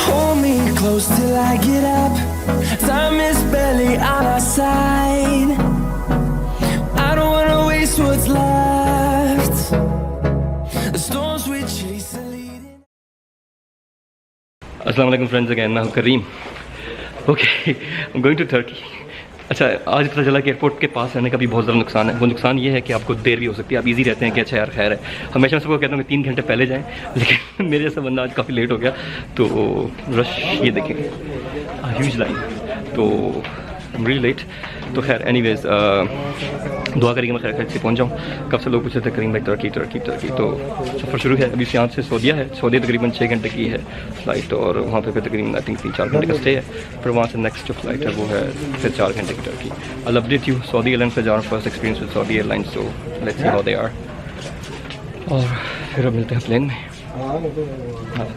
Hold me close till I get up. Time is barely on our side. I don't wanna waste what's left. The storms we chase are leading. अस्सलाम वालेकुम friends, again मैं हूँ Karim. Okay, I am going to Turkey. अच्छा, आज पता चला कि airport के पास रहने का भी बहुत ज़्यादा नुकसान है। वो नुकसान ये है कि आपको देर भी हो सकती है। आप इजी रहते हैं कि अच्छा यार खैर है, हमेशा मैं सबको कहता हूँ कि 3 घंटे पहले जाएं, लेकिन मेरे जैसा बंदा आज काफ़ी लेट हो गया। तो रश ये देखें, ह्यूज लाइन, तो रियली लेट। तो खैर एनीवेज, दुआ करेंगे मैं खैर से पहुँच जाऊँ। कब से लोग पूछे थे करीम भाई टर्की टर्की टर्की, तो सफ़र शुरू है। अभी से यहाँ से सऊदीया है, सऊदीया तकरीबन 6 घंटे की है फ़्लाइट, और वहाँ पे फिर तकरीबन आई थिंक 3-4 घंटे का स्टे है। फिर वहाँ से नेक्स्ट जो फ्लाइट है वो है फिर 4 घंटे की Turkey. I loved it you, Saudi airline से जा रहा हूँ, first experience with Saudi airline, so let's see how they are. और फिर अब मिलते हैं प्लेन में। हाँ।